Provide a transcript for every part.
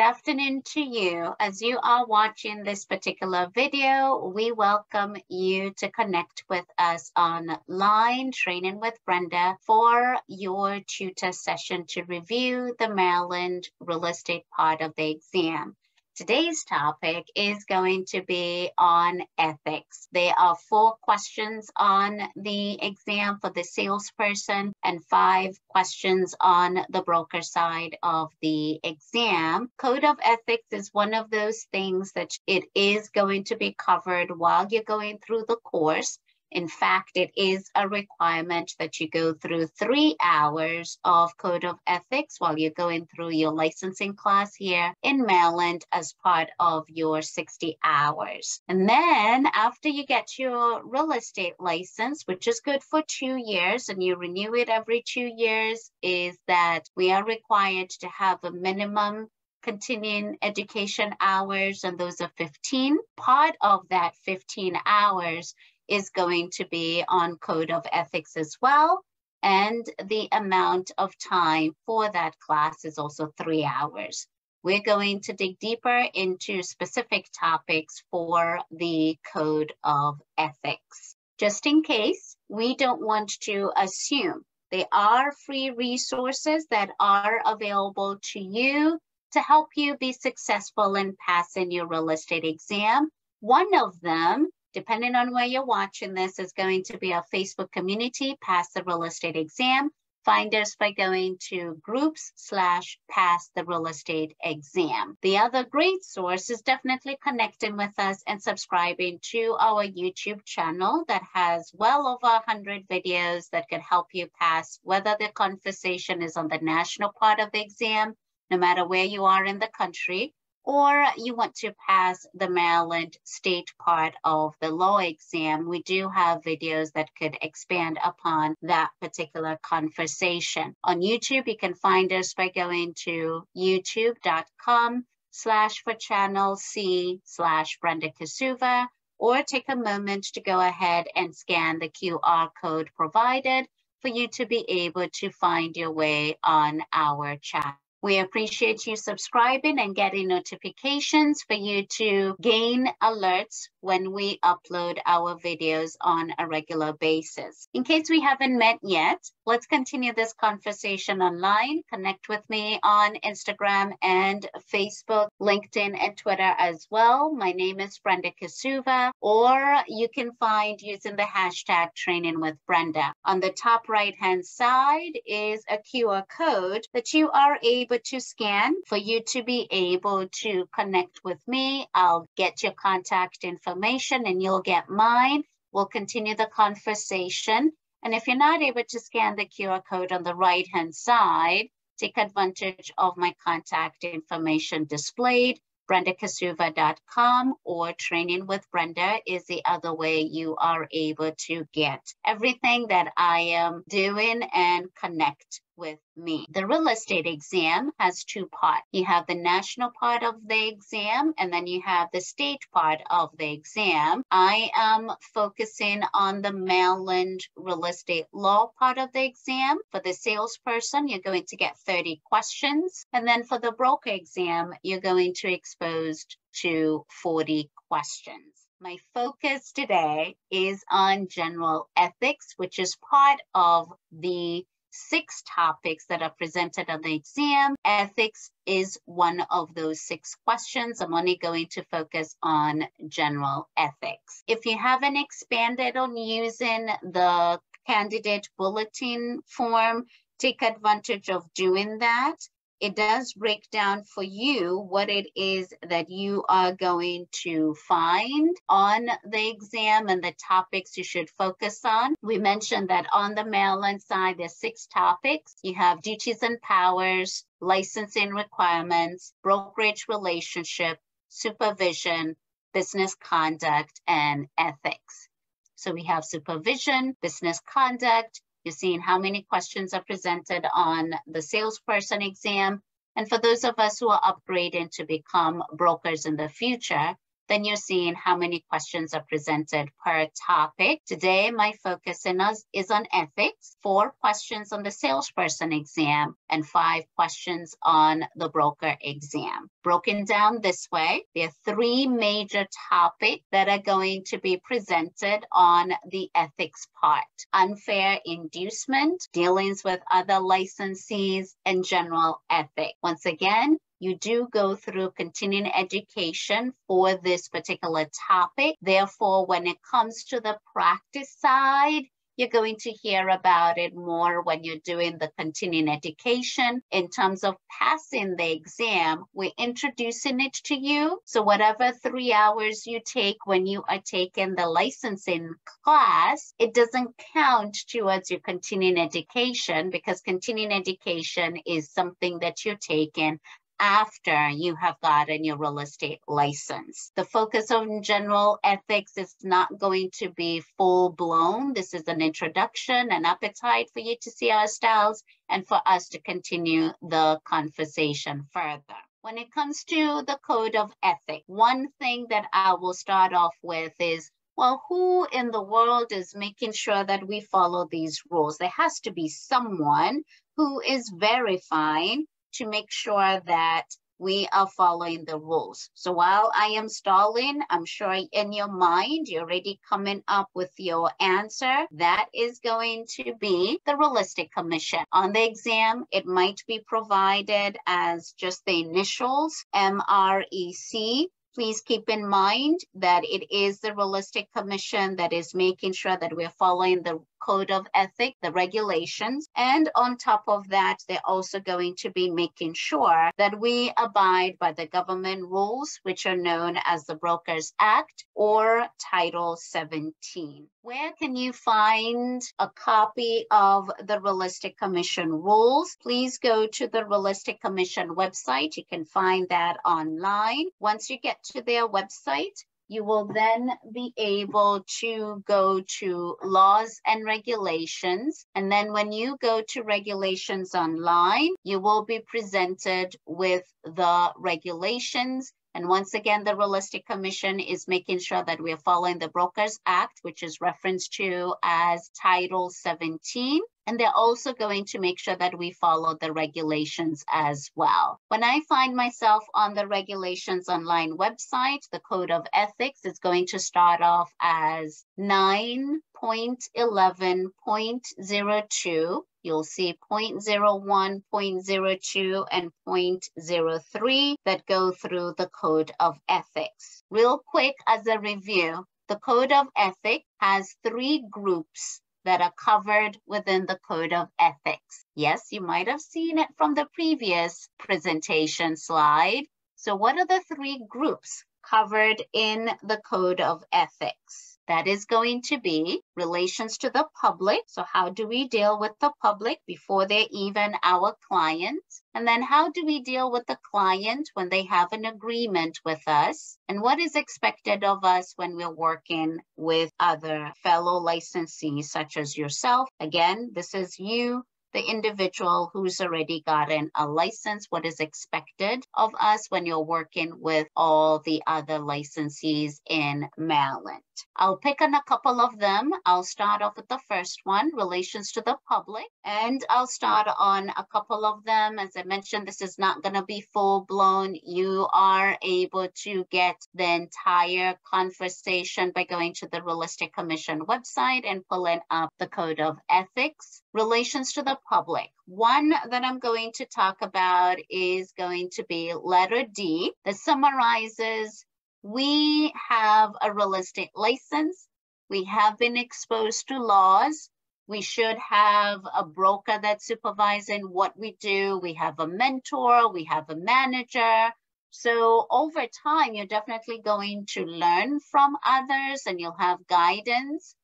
afternoon to you. As you are watching this particular video, we welcome you to connect with us online, Training with Brenda, for your tutor session to review the Maryland real estate part of the exam. Today's topic is going to be on ethics. There are 4 questions on the exam for the salesperson and 5 questions on the broker side of the exam. Code of ethics is one of those things that it is going to be covered while you're going through the course. In fact, it is a requirement that you go through 3 hours of Code of Ethics while you're going through your licensing class here in Maryland as part of your 60 hours. And then after you get your real estate license, which is good for 2 years, and you renew it every 2 years, is that we are required to have a minimum continuing education hours, and those are 15. Part of that 15 hours is going to be on Code of Ethics as well. And the amount of time for that class is also 3 hours. We're going to dig deeper into specific topics for the Code of Ethics. Just in case, we don't want to assume. There are free resources that are available to you to help you be successful in passing your real estate exam. One of them, depending on where you're watching this, is going to be our Facebook community, Pass the Real Estate Exam. Find us by going to groups/Pass the Real Estate Exam. The other great source is definitely connecting with us and subscribing to our YouTube channel that has well over 100 videos that can help you pass, whether the conversation is on the national part of the exam, no matter where you are in the country, or you want to pass the Maryland state part of the law exam. We do have videos that could expand upon that particular conversation. On YouTube, you can find us by going to youtube.com/for-channel-C/Brenda Kasuva, or take a moment to go ahead and scan the QR code provided for you to be able to find your way on our channel. We appreciate you subscribing and getting notifications for you to gain alerts when we upload our videos on a regular basis. In case we haven't met yet, let's continue this conversation online. Connect with me on Instagram and Facebook, LinkedIn, and Twitter as well. My name is Brenda Kasuva, or you can find using the hashtag Training with Brenda. On the top right-hand side is a QR code that you are able to scan for you to be able to connect with me. I'll get your contact information and you'll get mine. We'll continue the conversation. And if you're not able to scan the QR code on the right-hand side, take advantage of my contact information displayed. BrendaKasuva.com or Training with Brenda is the other way you are able to get everything that I am doing and connect with me. The real estate exam has 2 parts. You have the national part of the exam, and then you have the state part of the exam. I am focusing on the Maryland real estate law part of the exam. For the salesperson, you're going to get 30 questions. And then for the broker exam, you're going to be exposed to 40 questions. My focus today is on general ethics, which is part of the 6 topics that are presented on the exam. Ethics is one of those 6 questions. I'm only going to focus on general ethics. If you haven't expanded on using the candidate bulletin form, take advantage of doing that. It does break down for you what it is that you are going to find on the exam and the topics you should focus on. We mentioned that on the Maryland side, there's 6 topics. You have duties and powers, licensing requirements, brokerage relationship, supervision, business conduct, and ethics. So we have supervision, business conduct. You're seeing how many questions are presented on the salesperson exam. And for those of us who are upgrading to become brokers in the future, then you're seeing how many questions are presented per topic. Today, my focus is on ethics, 4 questions on the salesperson exam, and 5 questions on the broker exam. Broken down this way, there are 3 major topics that are going to be presented on the ethics part: unfair inducement, dealings with other licensees, and general ethics. Once again, you do go through continuing education for this particular topic. Therefore, when it comes to the practice side, you're going to hear about it more when you're doing the continuing education. In terms of passing the exam, we're introducing it to you. So whatever 3 hours you take when you are taking the licensing class, it doesn't count towards your continuing education, because continuing education is something that you're taking after you have gotten your real estate license. The focus on general ethics is not going to be full blown. This is an introduction, an appetite for you to see our styles and for us to continue the conversation further. When it comes to the code of ethics, one thing that I will start off with is, well, who in the world is making sure that we follow these rules? There has to be someone who is verifying to make sure that we are following the rules. So while I am stalling, I'm sure in your mind, you're already coming up with your answer. That is going to be the Realistic Commission. On the exam, it might be provided as just the initials, MREC. Please keep in mind that it is the Realistic Commission that is making sure that we're following the code of ethics, the regulations. And on top of that, they're also going to be making sure that we abide by the government rules, which are known as the Brokers Act or Title 17. Where can you find a copy of the Realistic Commission rules? Please go to the Realistic Commission website. You can find that online. Once you get to their website, you will then be able to go to laws and regulations. And then when you go to regulations online, you will be presented with the regulations. And once again, the Realistic Commission is making sure that we're following the Brokers Act, which is referenced to as Title 17. And they're also going to make sure that we follow the regulations as well. When I find myself on the regulations online website, the code of ethics is going to start off as 9.11.02. You'll see 0.01, 0.02, and 0.03 that go through the code of ethics. Real quick, as a review, the code of ethics has 3 groups that are covered within the code of ethics. Yes, you might have seen it from the previous presentation slide. So what are the 3 groups covered in the code of ethics? That is going to be relations to the public. So how do we deal with the public before they're even our clients? And then how do we deal with the client when they have an agreement with us? And what is expected of us when we're working with other fellow licensees such as yourself? Again, this is you, the individual who's already gotten a license, what is expected of us when you're working with all the other licensees in Maryland. I'll pick on a couple of them. I'll start off with the first one, relations to the public, and I'll start on a couple of them. As I mentioned, this is not going to be full blown. You are able to get the entire conversation by going to the Realistic Commission website and pulling up the code of ethics. Relations to the public. One that I'm going to talk about is going to be letter D that summarizes: we have a real estate license. We have been exposed to laws. We should have a broker that's supervising what we do. We have a mentor. We have a manager. So over time, you're definitely going to learn from others and you'll have guidance.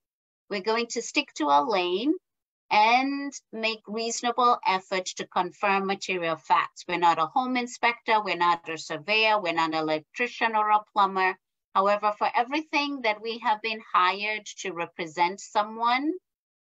We're going to stick to a lane and make reasonable efforts to confirm material facts. We're not a home inspector, we're not a surveyor, we're not an electrician or a plumber. However, for everything that we have been hired to represent someone,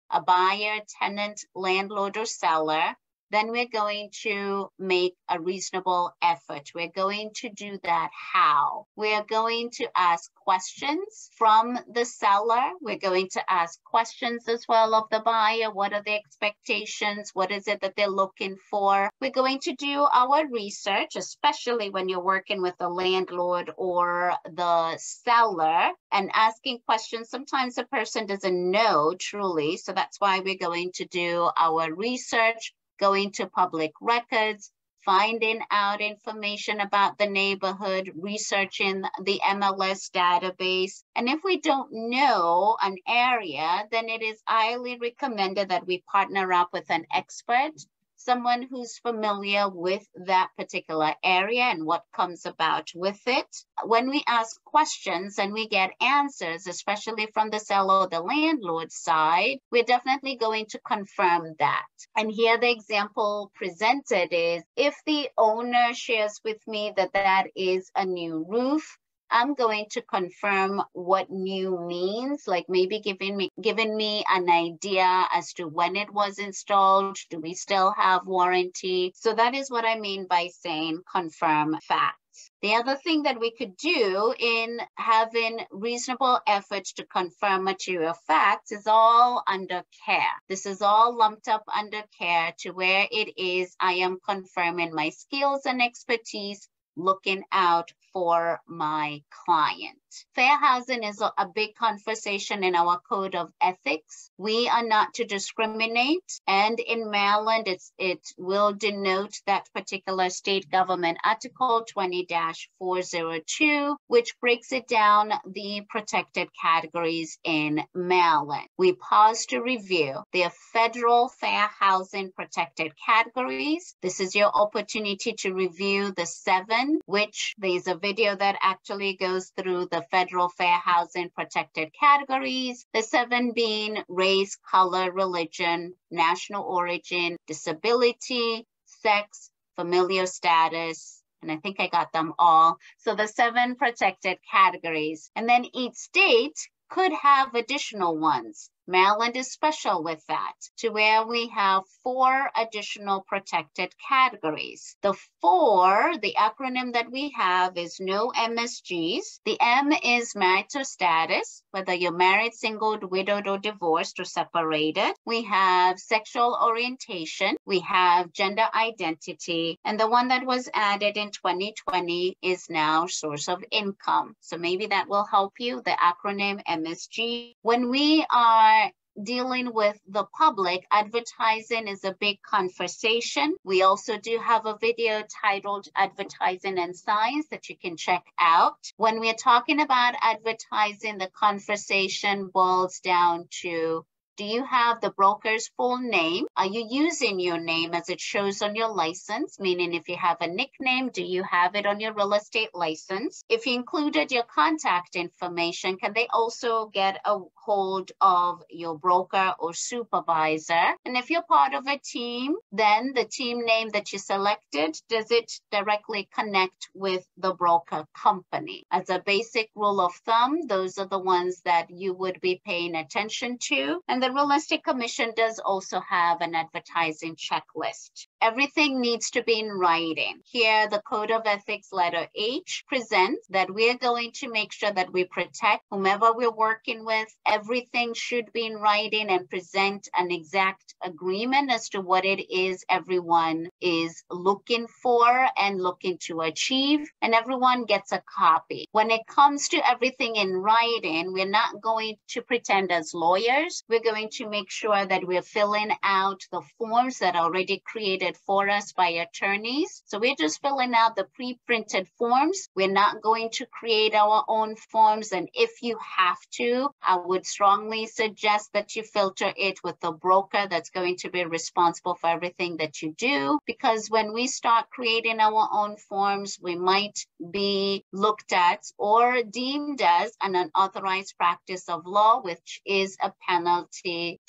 a buyer, tenant, landlord, or seller, then we're going to make a reasonable effort. We're going to do that how? We're going to ask questions from the seller. We're going to ask questions as well of the buyer. What are their expectations? What is it that they're looking for? We're going to do our research, especially when you're working with the landlord or the seller and asking questions. Sometimes a person doesn't know truly, so that's why we're going to do our research, going to public records, finding out information about the neighborhood, researching the MLS database. And if we don't know an area, then it is highly recommended that we partner up with an expert, someone who's familiar with that particular area and what comes about with it. When we ask questions and we get answers, especially from the seller or the landlord side, we're definitely going to confirm that. And here the example presented is, if the owner shares with me that that is a new roof, I'm going to confirm what new means, like maybe giving me an idea as to when it was installed. Do we still have warranty? So that is what I mean by saying confirm facts. The other thing that we could do in having reasonable efforts to confirm material facts is all under care. This is all lumped up under care, to where it is I am confirming my skills and expertise, looking out for my client. Fair housing is a big conversation in our code of ethics. We are not to discriminate, and in Maryland, it will denote that particular state government Article 20-402, which breaks it down the protected categories in Maryland. We pause to review the federal fair housing protected categories. This is your opportunity to review the 7, which there's a video that actually goes through the federal fair housing protected categories, the 7 being race, color, religion, national origin, disability, sex, familial status, and I think I got them all. So the 7 protected categories. And then each state could have additional ones. Maryland is special with that, to where we have 4 additional protected categories. The 4, the acronym that we have is no MSGs. The M is marital status, whether you're married, single, widowed, or divorced, or separated. We have sexual orientation. We have gender identity. And the one that was added in 2020 is now source of income. So maybe that will help you, the acronym MSG. When we are dealing with the public, advertising is a big conversation. We also do have a video titled Advertising and Signs that you can check out. When we're talking about advertising, the conversation boils down to, do you have the broker's full name? Are you using your name as it shows on your license? Meaning, if you have a nickname, do you have it on your real estate license? If you included your contact information, can they also get a hold of your broker or supervisor? And if you're part of a team, then the team name that you selected, does it directly connect with the broker company? As a basic rule of thumb, those are the ones that you would be paying attention to. And the Real Estate Commission does also have an advertising checklist. Everything needs to be in writing. Here, the Code of Ethics letter H presents that we're going to make sure that we protect whomever we're working with. Everything should be in writing and present an exact agreement as to what it is everyone is looking for and looking to achieve, and everyone gets a copy. When it comes to everything in writing, we're not going to pretend as lawyers. We're going to make sure that we're filling out the forms that are already created for us by attorneys. So we're just filling out the pre-printed forms. We're not going to create our own forms. And if you have to, I would strongly suggest that you filter it with the broker that's going to be responsible for everything that you do. Because when we start creating our own forms, we might be looked at or deemed as an unauthorized practice of law, which is a penalty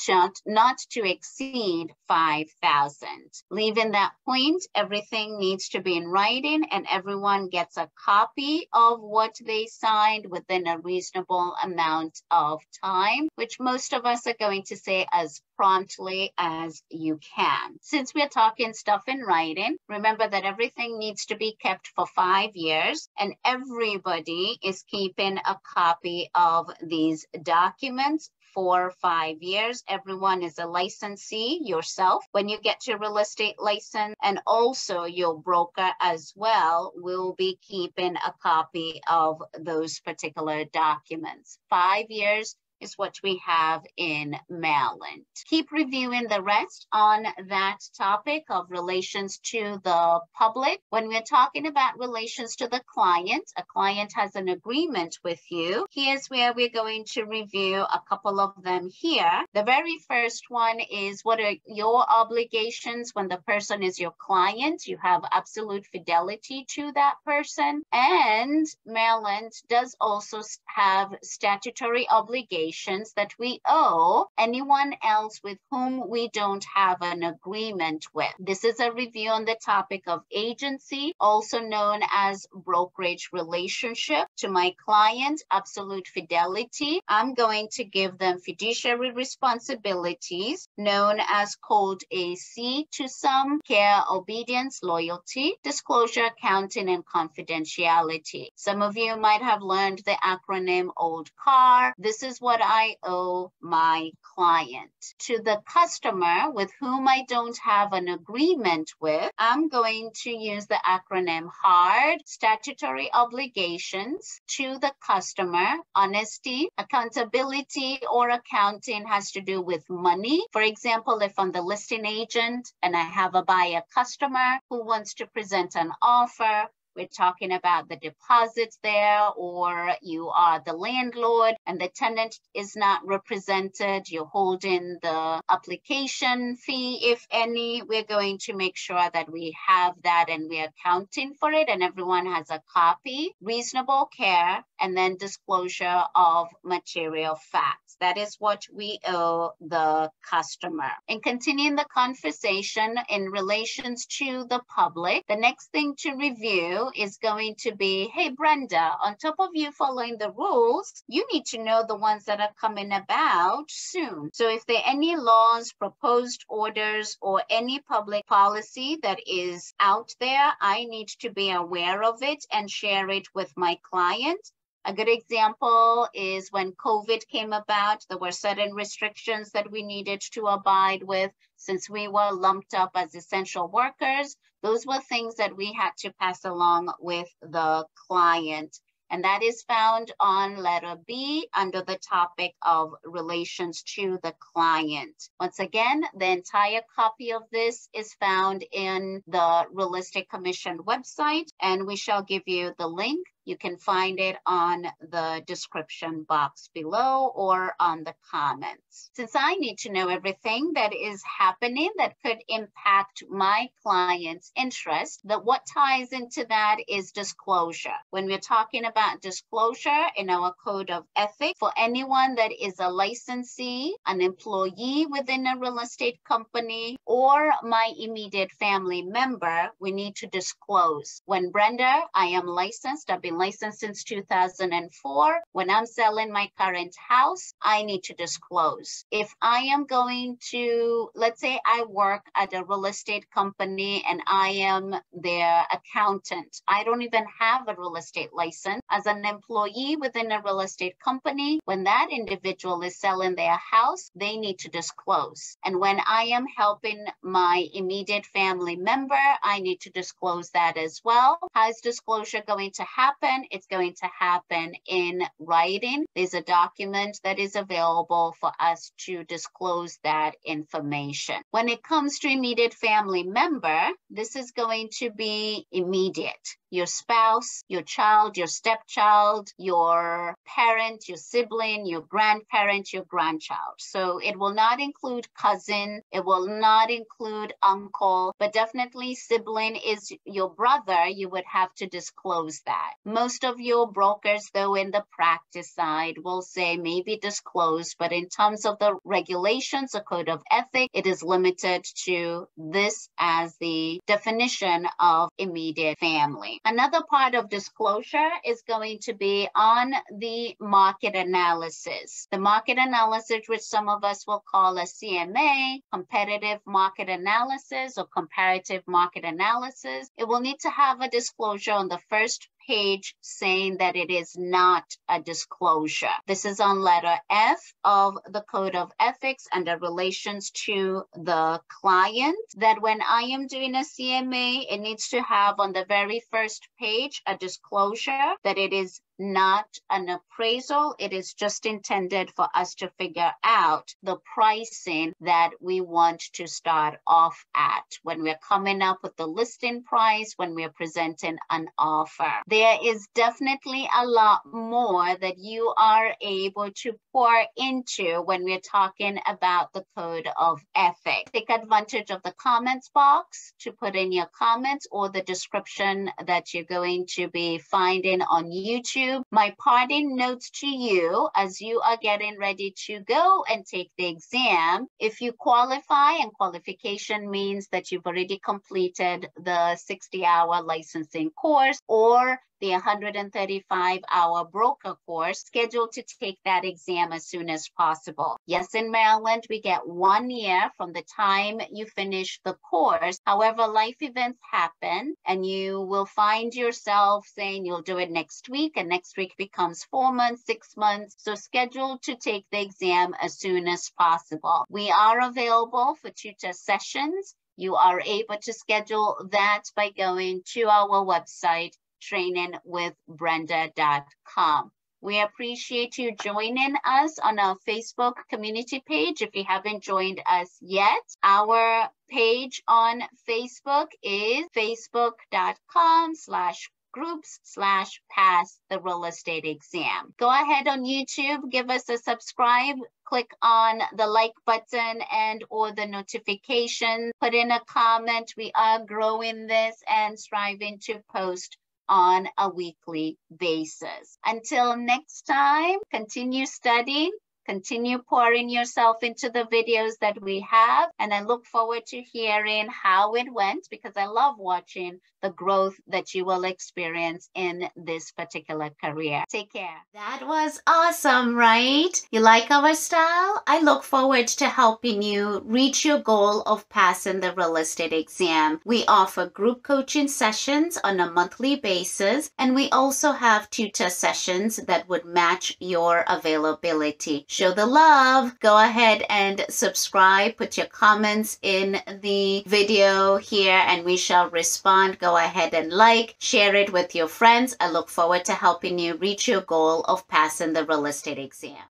not to exceed $5,000. Leaving that point, everything needs to be in writing and everyone gets a copy of what they signed within a reasonable amount of time, which most of us are going to say as promptly as you can. Since we're talking stuff in writing, remember that everything needs to be kept for 5 years and everybody is keeping a copy of these documents for 5 years. Everyone is a licensee, yourself, when you get your real estate license, and also your broker as well will be keeping a copy of those particular documents. 5 years is what we have in Maryland. Keep reviewing the rest on that topic of relations to the public. When we're talking about relations to the client, a client has an agreement with you. Here's where we're going to review a couple of them here. The very first one is, what are your obligations when the person is your client? You have absolute fidelity to that person. And Maryland does also have statutory obligations that we owe anyone else with whom we don't have an agreement with. This is a review on the topic of agency, also known as brokerage relationship. To my client, absolute fidelity, I'm going to give them fiduciary responsibilities known as code AC to some: care, obedience, loyalty, disclosure, accounting, and confidentiality. Some of you might have learned the acronym old car. This is what I owe my client. To the customer with whom I don't have an agreement with, I'm going to use the acronym HARD. Statutory obligations to the customer: honesty, accountability, or accounting has to do with money. For example, if I'm the listing agent and I have a buyer customer who wants to present an offer, we're talking about the deposits there, or you are the landlord and the tenant is not represented, you're holding the application fee, if any. We're going to make sure that we have that and we're accounting for it and everyone has a copy. Reasonable care, and then disclosure of material facts. That is what we owe the customer. And continuing the conversation in relations to the public, the next thing to review is going to be, hey, Brenda, on top of you following the rules, you need to know the ones that are coming about soon. So if there are any laws, proposed orders, or any public policy that is out there, I need to be aware of it and share it with my client. A good example is when COVID came about, there were certain restrictions that we needed to abide with since we were lumped up as essential workers. Those were things that we had to pass along with the client. And that is found on letter B under the topic of relations to the client. Once again, the entire copy of this is found in the Real Estate Commission website, and we shall give you the link. You can find it on the description box below or on the comments. Since I need to know everything that is happening that could impact my client's interest, what ties into that is disclosure. When we're talking about disclosure in our code of ethics, for anyone that is a licensee, an employee within a real estate company, or my immediate family member, we need to disclose. When Brenda, I am licensed, I've been licensed since 2004. When I'm selling my current house, I need to disclose. If I am going to, let's say I work at a real estate company and I am their accountant. I don't even have a real estate license. As an employee within a real estate company, when that individual is selling their house, they need to disclose. And when I am helping my immediate family member, I need to disclose that as well. How is disclosure going to happen? It's going to happen in writing. There's a document that is available for us to disclose that information. When it comes to immediate family member, this is going to be immediate. Your spouse, your child, your stepchild, your parent, your sibling, your grandparent, your grandchild. So it will not include cousin, it will not include uncle, but definitely sibling is your brother. You would have to disclose that. Most of your brokers, though, in the practice side will say maybe disclose, but in terms of the regulations, the code of ethics, it is limited to this as the definition of immediate family. Another part of disclosure is going to be on the market analysis. The market analysis, which some of us will call a CMA, competitive market analysis or comparative market analysis, it will need to have a disclosure on the first page saying that it is not a disclosure. This is on letter F of the Code of Ethics under relations to the client, that when I am doing a CMA, it needs to have on the very first page a disclosure that it is not an appraisal. It is just intended for us to figure out the pricing that we want to start off at when we're coming up with the listing price, when we're presenting an offer. There is definitely a lot more that you are able to pour into when we're talking about the Code of Ethics. Take advantage of the comments box to put in your comments or the description that you're going to be finding on YouTube. My parting notes to you as you are getting ready to go and take the exam, if you qualify, and qualification means that you've already completed the 60-hour licensing course or the 135-hour broker course, scheduled to take that exam as soon as possible. Yes, in Maryland, we get 1 year from the time you finish the course. However, life events happen and you will find yourself saying you'll do it next week, and next week becomes 4 months, 6 months. So schedule to take the exam as soon as possible. We are available for tutor sessions. You are able to schedule that by going to our website, trainingwithbrenda.com. We appreciate you joining us on our Facebook community page. If you haven't joined us yet, our page on Facebook is facebook.com/groups/pass the real estate exam. Go ahead on YouTube, give us a subscribe, click on the like button and or the notification, put in a comment. We are growing this and striving to post on a weekly basis. Until next time, continue studying, continue pouring yourself into the videos that we have, and I look forward to hearing how it went because I love watching the growth that you will experience in this particular career. Take care. That was awesome, right? You like our style? I look forward to helping you reach your goal of passing the real estate exam. We offer group coaching sessions on a monthly basis, and we also have tutor sessions that would match your availability. Show the love. Go ahead and subscribe. Put your comments in the video here and we shall respond. Go ahead and like, share it with your friends. I look forward to helping you reach your goal of passing the real estate exam.